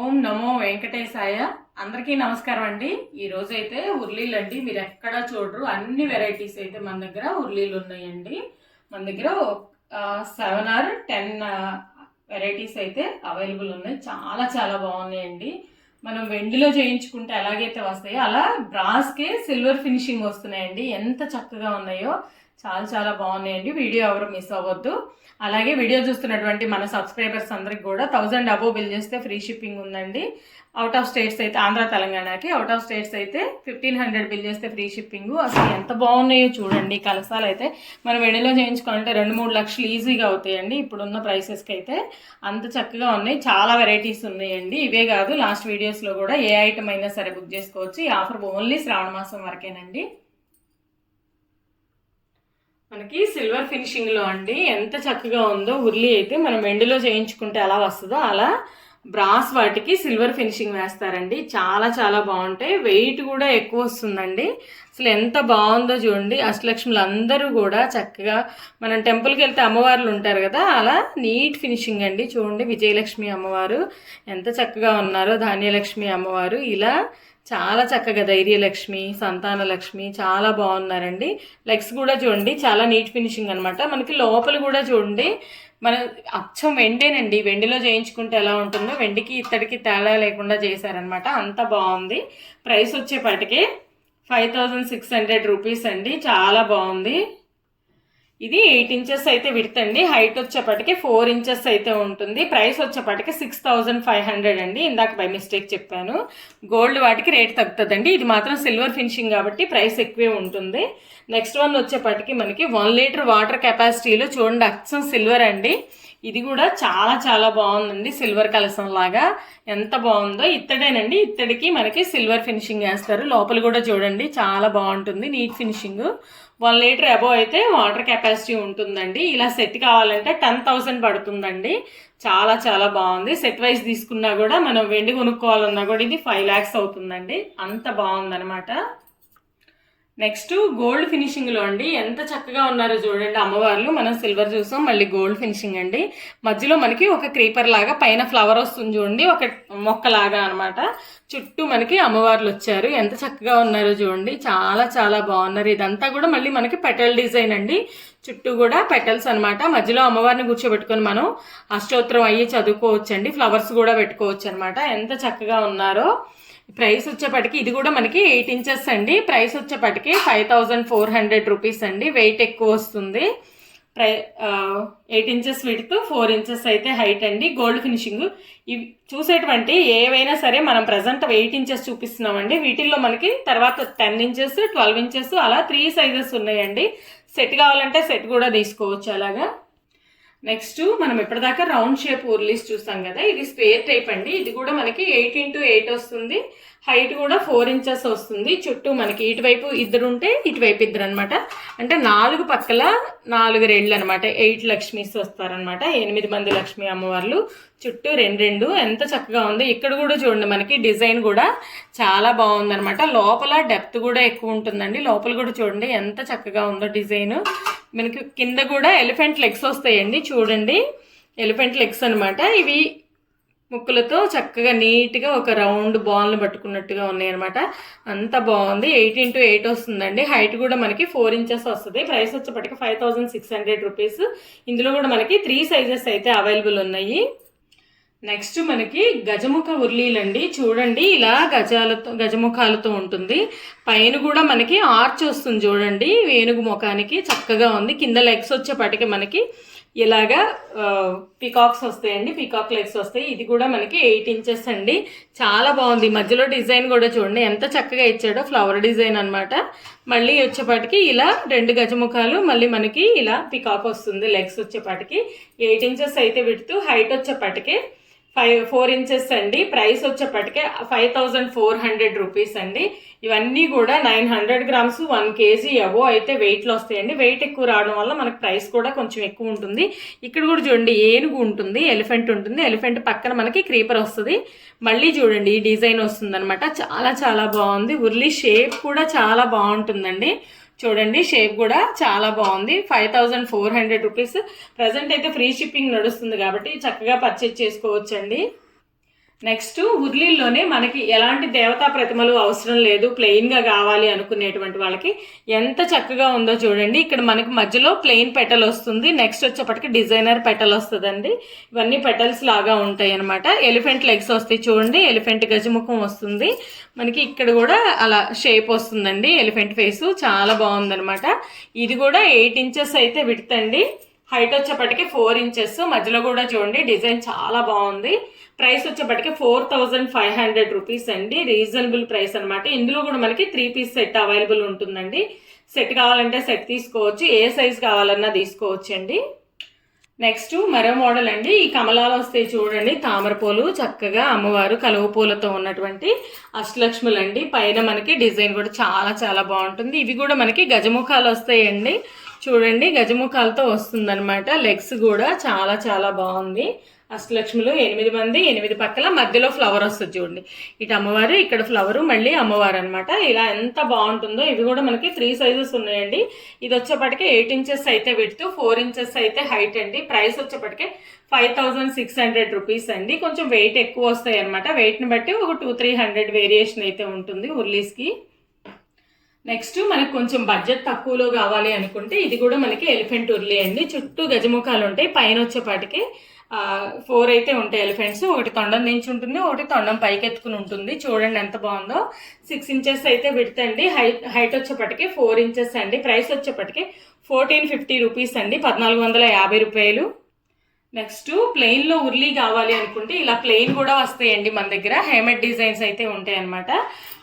ఓం నమో వెంకటేశాయ. అందరికీ నమస్కారం అండి. ఈ రోజు అయితే ఉర్లీలు అండి. మీరు ఎక్కడా చూడరు, అన్ని వెరైటీస్ అయితే మన దగ్గర ఉర్లీలు ఉన్నాయండి. మన దగ్గర 7 or 10 వెరైటీస్ అయితే అవైలబుల్ ఉన్నాయి. చాలా చాలా బాగున్నాయండి. మనం వెండిలో చేయించుకుంటే ఎలాగైతే వస్తాయో అలా బ్రాస్కే సిల్వర్ ఫినిషింగ్ వస్తున్నాయండి. ఎంత చక్కగా ఉన్నాయో చాలా చాలా బాగున్నాయండి. వీడియో ఎవరు మిస్ అవ్వద్దు. అలాగే వీడియో చూస్తున్నటువంటి మన సబ్స్క్రైబర్స్ అందరికి కూడా 1000 అబోవ్ బిల్ చేస్తే ఫ్రీ షిప్పింగ్ ఉందండి. అవుట్ ఆఫ్ స్టేట్స్ అయితే ఆంధ్ర తెలంగాణకి, అవుట్ ఆఫ్ స్టేట్స్ అయితే 1500 బిల్ చేస్తే ఫ్రీ షిప్పింగ్. అసలు ఎంత బాగున్నాయో చూడండి. కలసాలు అయితే మనం వెండిలో చేయించుకోవాలంటే 2-3 లక్షలు ఈజీగా అవుతాయండి. ఇప్పుడున్న ప్రైసెస్కి అయితే అంత చక్కగా ఉన్నాయి. చాలా వెరైటీస్ ఉన్నాయండి. ఇవే కాదు, లాస్ట్ వీడియోస్లో కూడా ఏ ఐటమ్ అయినా సరే బుక్ చేసుకోవచ్చు. ఈ ఆఫర్ ఓన్లీ శ్రావణ మాసం వరకేనండి. మనకి సిల్వర్ ఫినిషింగ్లో అండి ఎంత చక్కగా ఉందో. ఉర్లీ అయితే మనం వెండిలో చేయించుకుంటే ఎలా వస్తుందో అలా బ్రాస్ వాటికి సిల్వర్ ఫినిషింగ్ వేస్తారండి. చాలా చాలా బాగుంటాయి. వెయిట్ కూడా ఎక్కువ వస్తుందండి. అసలు ఎంత బాగుందో చూడండి. అష్టలక్ష్ములు అందరూ కూడా చక్కగా మనం టెంపుల్కి వెళ్తే అమ్మవార్లు ఉంటారు కదా, అలా నీట్ ఫినిషింగ్ అండి. చూడండి, విజయలక్ష్మి అమ్మవారు ఎంత చక్కగా ఉన్నారో, ధాన్యలక్ష్మి అమ్మవారు ఇలా చాలా చక్కగా, ధైర్యలక్ష్మి, సంతానలక్ష్మి చాలా బాగున్నారండి. లెగ్స్ కూడా చూడండి చాలా నీట్ ఫినిషింగ్ అనమాట. మనకి లోపల కూడా చూడండి, మన అచ్చం వెండేనండి. వెండిలో చేయించుకుంటే ఎలా ఉంటుందో వెండికి ఇత్తడికి తేడా లేకుండా చేశారనమాట. అంత బాగుంది. ప్రైస్ వచ్చేపాటికే 5600 రూపీస్ అండి. చాలా బాగుంది. ఇది 8 ఇంచెస్ అయితే విడతండి. హైట్ వచ్చేపటికి 4 ఇంచెస్ అయితే ఉంటుంది. ప్రైస్ వచ్చేపటికి 6500 అండి. ఇందాక బై మిస్టేక్ చెప్పాను. గోల్డ్ వాటికి రేట్ తగ్గుతుందండి. ఇది మాత్రం సిల్వర్ ఫినిషింగ్ కాబట్టి ప్రైస్ ఎక్కువే ఉంటుంది. నెక్స్ట్ వన్ వచ్చేపటికి మనకి 1 లీటర్ వాటర్ కెపాసిటీలో చూడండి, అచ్చం సిల్వర్ అండి. ఇది కూడా చాలా చాలా బాగుందండి. సిల్వర్ కలసం లాగా ఎంత బాగుందో. ఇత్తడేనండి. ఇత్తడికి మనకి సిల్వర్ ఫినిషింగ్ వేస్తారు. లోపల కూడా చూడండి చాలా బాగుంటుంది, నీట్ ఫినిషింగ్. 1 లీటర్ అబోవ్ అయితే వాటర్ కెపాసిటీ ఉంటుందండి. ఇలా సెట్ కావాలంటే 10,000 పడుతుందండి. చాలా చాలా బాగుంది. సెట్ వైజ్ తీసుకున్నా కూడా మనం వెండి కొనుక్కోవాలన్నా కూడా ఇది 5 lakhs అవుతుందండి. అంత బాగుందనమాట. నెక్స్ట్ గోల్డ్ ఫినిషింగ్లో అండి ఎంత చక్కగా ఉన్నారో చూడండి అమ్మవార్లు. మనం సిల్వర్ చూసాం, మళ్ళీ గోల్డ్ ఫినిషింగ్ అండి. మధ్యలో మనకి ఒక క్రీపర్ లాగా పైన ఫ్లవర్ వస్తుంది చూడండి, ఒక మొక్కలాగా అనమాట. చుట్టూ మనకి అమ్మవార్లు వచ్చారు. ఎంత చక్కగా ఉన్నారో చూడండి. చాలా చాలా బాగున్నారు. ఇదంతా కూడా మళ్ళీ మనకి పెటల్ డిజైన్ అండి. చుట్టూ కూడా పెటల్స్ అనమాట. మధ్యలో అమ్మవారిని కూర్చోబెట్టుకొని మనం అష్టోత్తరం అయ్యి చదువుకోవచ్చు అండి. ఫ్లవర్స్ కూడా పెట్టుకోవచ్చు అనమాట. ఎంత చక్కగా ఉన్నారో. ప్రైస్ వచ్చేపటికి ఇది కూడా మనకి 8 ఇంచెస్ అండి. ప్రైస్ వచ్చేపటికి 5400 రూపీస్ అండి. వెయిట్ ఎక్కువ వస్తుంది. 8 ఇంచెస్ విడ్త్, 4 ఇంచెస్ అయితే హైట్ అండి. Gold finishing. ఇవి చూసేటువంటి ఏవైనా సరే మనం ప్రజెంట్ 8 ఇంచెస్ చూపిస్తున్నామండి. వీటిల్లో మనకి తర్వాత 10 ఇంచెస్, 12 ఇంచెస్ అలా 3 సైజెస్ ఉన్నాయండి. సెట్ కావాలంటే సెట్ కూడా తీసుకోవచ్చు అలాగా. నెక్స్ట్ మనం ఇప్పటిదాకా రౌండ్ షేప్ ఉర్లీస్ చూస్తాం కదా, ఇది స్క్వేర్ టైప్ అండి. ఇది కూడా మనకి 8x8 వస్తుంది. హైట్ కూడా 4 ఇంచెస్ వస్తుంది. చుట్టూ మనకి ఇటువైపు ఇద్దరు ఉంటే ఇటువైపు ఇద్దరు అనమాట. అంటే 4 పక్కల 4 రెళ్ళు అనమాట. 8 లక్ష్మీస్ వస్తారనమాట. 8 మంది లక్ష్మీ అమ్మవార్లు. చుట్టూ 2 ఎంత చక్కగా ఉంది. ఇక్కడ కూడా చూడండి మనకి డిజైన్ కూడా చాలా బాగుందనమాట. లోపల డెప్త్ కూడా ఎక్కువ ఉంటుందండి. లోపల కూడా చూడండి ఎంత చక్కగా ఉందో డిజైన్. మనకి కింద కూడా ఎలిఫెంట్ లెగ్స్ వస్తాయండి. చూడండి, ఎలిఫెంట్ లెగ్స్ అనమాట. ఇవి ముక్కులతో చక్కగా నీట్గా ఒక రౌండ్ బాల్ను పట్టుకున్నట్టుగా ఉన్నాయి అనమాట. అంత బాగుంది. 8x8 వస్తుందండి. హైట్ కూడా మనకి 4 ఇంచెస్ వస్తుంది. ప్రైస్ వచ్చేప్పటికి 5600 రూపీస్. ఇందులో కూడా మనకి 3 సైజెస్ అయితే అవైలబుల్ ఉన్నాయి. నెక్స్ట్ మనకి గజముఖ ఉర్లీలండి. చూడండి, ఇలా గజముఖాలతో ఉంటుంది. పైన కూడా మనకి ఆర్చ్ వస్తుంది చూడండి, ఏనుగు ముఖానికి చక్కగా ఉంది. కింద లెగ్స్ వచ్చేపటికి మనకి ఇలాగా పీకాక్స్ వస్తాయండి. పీకాక్ లెగ్స్ వస్తాయి. ఇది కూడా మనకి 8 ఇంచెస్ అండి. చాలా బాగుంది. మధ్యలో డిజైన్ కూడా చూడండి ఎంత చక్కగా ఇచ్చాడో, ఫ్లవర్ డిజైన్ అనమాట. మళ్ళీ వచ్చేపాటికి ఇలా 2 గజముఖాలు, మళ్ళీ మనకి ఇలా పీకాక్ వస్తుంది. లెగ్స్ వచ్చేపాటికి 8 ఇంచెస్ అయితే విడుతూ. హైట్ వచ్చేపాటికి 4 ఇంచెస్ అండి. ప్రైస్ వచ్చేప్పటికే 5400 రూపీస్ అండి. ఇవన్నీ కూడా 900 గ్రామ్స్, 1 kg అబో అయితే వెయిట్లో వస్తాయండి. వెయిట్ ఎక్కువ రావడం వల్ల మనకు ప్రైస్ కూడా కొంచెం ఎక్కువ ఉంటుంది. ఇక్కడ కూడా చూడండి ఏనుగు ఉంటుంది, ఎలిఫెంట్ ఉంటుంది. ఎలిఫెంట్ పక్కన మనకి క్రీపర్ వస్తుంది. మళ్ళీ చూడండి ఈ డిజైన్ వస్తుంది అనమాట. చాలా చాలా బాగుంది. ఉర్లీ షేప్ కూడా చాలా బాగుంటుందండి. చూడండి, షేప్ కూడా చాలా బాగుంది. 5400 రూపీస్. ప్రజెంట్ అయితే ఫ్రీ షిప్పింగ్ నడుస్తుంది కాబట్టి చక్కగా పర్చేజ్ చేసుకోవచ్చండి. నెక్స్ట్ ఉర్లీల్లోనే మనకి ఎలాంటి దేవతా ప్రతిమలు అవసరం లేదు, ప్లెయిన్గా కావాలి అనుకునేటువంటి వాళ్ళకి ఎంత చక్కగా ఉందో చూడండి. ఇక్కడ మనకి మధ్యలో ప్లెయిన్ పెటల్ వస్తుంది, నెక్స్ట్ వచ్చేప్పటికి డిజైనర్ పెటల్ వస్తుందండి. ఇవన్నీ పెటల్స్ లాగా ఉంటాయి అనమాట. ఎలిఫెంట్ లెగ్స్ వస్తాయి చూడండి, ఎలిఫెంట్ గజముఖం వస్తుంది మనకి. ఇక్కడ కూడా అలా షేప్ వస్తుందండి, ఎలిఫెంట్ ఫేసు. చాలా బాగుందనమాట. ఇది కూడా 8 ఇంచెస్ అయితే విడ్త్ అండి. హైట్ వచ్చేప్పటికి 4 ఇంచెస్. మధ్యలో కూడా చూడండి డిజైన్ చాలా బాగుంది. ప్రైస్ వచ్చేప్పటికి 4500 రూపీస్ అండి. రీజనబుల్ ప్రైస్ అనమాట. ఇందులో కూడా మనకి 3 పీస్ సెట్ అవైలబుల్ ఉంటుందండి. సెట్ కావాలంటే సెట్ తీసుకోవచ్చు, ఏ సైజ్ కావాలన్నా తీసుకోవచ్చు అండి. నెక్స్ట్ మరో మోడల్ అండి. ఈ కమలాలు వస్తాయి చూడండి, తామర పూలు చక్కగా అమ్మవారు కలువ పూలతో ఉన్నటువంటి అష్టలక్ష్ములు అండి. పైన మనకి డిజైన్ కూడా చాలా చాలా బాగుంటుంది. ఇవి కూడా మనకి గజముఖాలు వస్తాయండి చూడండి, గజముఖాలతో వస్తుందన్నమాట. లెగ్స్ కూడా చాలా చాలా బాగుంది. అష్టలక్ష్ములు 8 మంది, 8 పక్కల మధ్యలో ఫ్లవర్ వస్తుంది చూడండి. ఇటు అమ్మవారు, ఇక్కడ ఫ్లవరు, మళ్ళీ అమ్మవారు అనమాట. ఇలా ఎంత బాగుంటుందో. ఇవి కూడా మనకి 3 సైజెస్ ఉన్నాయండి. ఇది వచ్చేప్పటికి 8 ఇంచెస్ అయితే విడ్త్, 4 ఇంచెస్ అయితే హైట్ అండి. ప్రైస్ వచ్చేప్పటికి 5600 రూపీస్ అండి. కొంచెం వెయిట్ ఎక్కువ వస్తాయి అనమాట. వెయిట్ని బట్టి ఒక 200-300 వేరియేషన్ అయితే ఉంటుంది ఉర్లీస్కి. నెక్స్ట్ మనకు కొంచెం బడ్జెట్ తక్కువలో కావాలి అనుకుంటే ఇది కూడా మనకి ఎలిఫెంట్ ఉర్లీ అండి. చుట్టూ గజముఖాలు ఉంటాయి. పైన వచ్చేపాటికి 4 అయితే ఉంటాయి ఎలిఫెంట్స్. ఒకటి తొండం నుంచి ఉంటుంది, ఒకటి తొండం పైకెత్తుకుని ఉంటుంది. చూడండి ఎంత బాగుందో. 6 ఇంచెస్ అయితే విడ్త్ అండి. హైట్ వచ్చేప్పటికి 4 ఇంచెస్ అండి. ప్రైస్ వచ్చేప్పటికి 1450 రూపీస్ అండి, 1450 రూపాయలు. నెక్స్ట్ ప్లెయిన్లో ఉర్లీ కావాలి అనుకుంటే ఇలా ప్లెయిన్ కూడా వస్తాయండి మన దగ్గర. హేమెడ్ డిజైన్స్ అయితే ఉంటాయి అనమాట.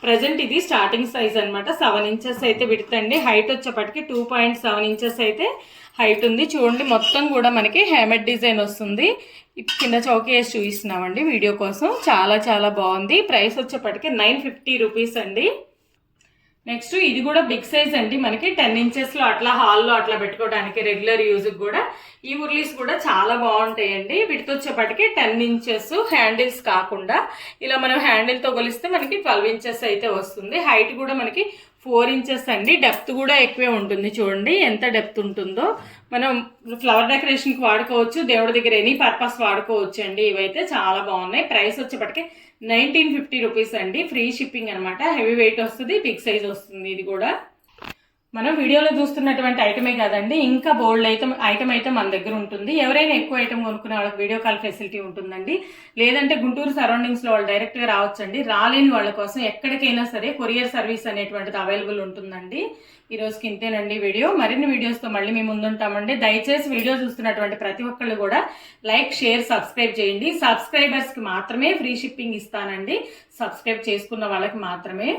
ప్రజెంట్ ఇది స్టార్టింగ్ సైజ్ అనమాట. 7 ఇంచెస్ అయితే విడ్త్ అండి. హైట్ వచ్చేప్పటికి 2.7 ఇంచెస్ అయితే హైట్ ఉంది. చూడండి మొత్తం కూడా మనకి హేమెడ్ డిజైన్ వస్తుంది. కింద చౌకీ వేసి చూపిస్తున్నామండి వీడియో కోసం. చాలా చాలా బాగుంది. ప్రైస్ వచ్చేప్పటికి 950 రూపీస్ అండి. నెక్స్ట్ ఇది కూడా బిగ్ సైజ్ అండి. మనకి 10 ఇంచెస్లో అట్లా హాల్లో అట్లా పెట్టుకోవడానికి రెగ్యులర్ యూజ్కి కూడా ఈ ఉర్లీస్ కూడా చాలా బాగుంటాయండి. వీటితో వచ్చేప్పటికి 10 ఇంచెస్ హ్యాండిల్స్ కాకుండా ఇలా మనం హ్యాండిల్తో కొలిస్తే మనకి 12 ఇంచెస్ అయితే వస్తుంది. హైట్ కూడా మనకి 4 ఇంచెస్ అండి. డెప్త్ కూడా ఎక్కువే ఉంటుంది. చూడండి ఎంత డెప్త్ ఉంటుందో. మనం ఫ్లవర్ డెకరేషన్కి వాడుకోవచ్చు, దేవుడి దగ్గర ఎనీ పర్పస్ వాడుకోవచ్చు అండి. ఇవైతే చాలా బాగున్నాయి. ప్రైస్ వచ్చేప్పటికి 1950 రూపీస్ అండి. ఫ్రీ షిప్పింగ్ అనమాట. హెవీ వెయిట్ వస్తుంది, బిగ్ సైజ్ వస్తుంది. ఇది కూడా మనం వీడియోలో చూస్తున్నటువంటి ఐటమే కాదండి, ఇంకా బోల్డ్ ఐటమ్ అయితే మన దగ్గర ఉంటుంది. ఎవరైనా ఎక్కువ ఐటమ్ కొనుక్కునే వాళ్ళకి వీడియో కాల్ ఫెసిలిటీ ఉంటుందండి. లేదంటే గుంటూరు సరౌండింగ్స్లో వాళ్ళు డైరెక్ట్గా రావచ్చండి. రాలేని వాళ్ళ కోసం ఎక్కడికైనా సరే కొరియర్ సర్వీస్ అనేటువంటిది అవైలబుల్ ఉంటుందండి. ఈ రోజుకి ఇంతేనండి వీడియో. మరిన్ని వీడియోస్తో మళ్ళీ మేము ముందుంటామండి. దయచేసి వీడియో చూస్తున్నటువంటి ప్రతి ఒక్కళ్ళు కూడా లైక్, షేర్, సబ్స్క్రైబ్ చేయండి. సబ్స్క్రైబర్స్కి మాత్రమే ఫ్రీ షిప్పింగ్ ఇస్తానండి. సబ్స్క్రైబ్ చేసుకున్న వాళ్ళకి మాత్రమే.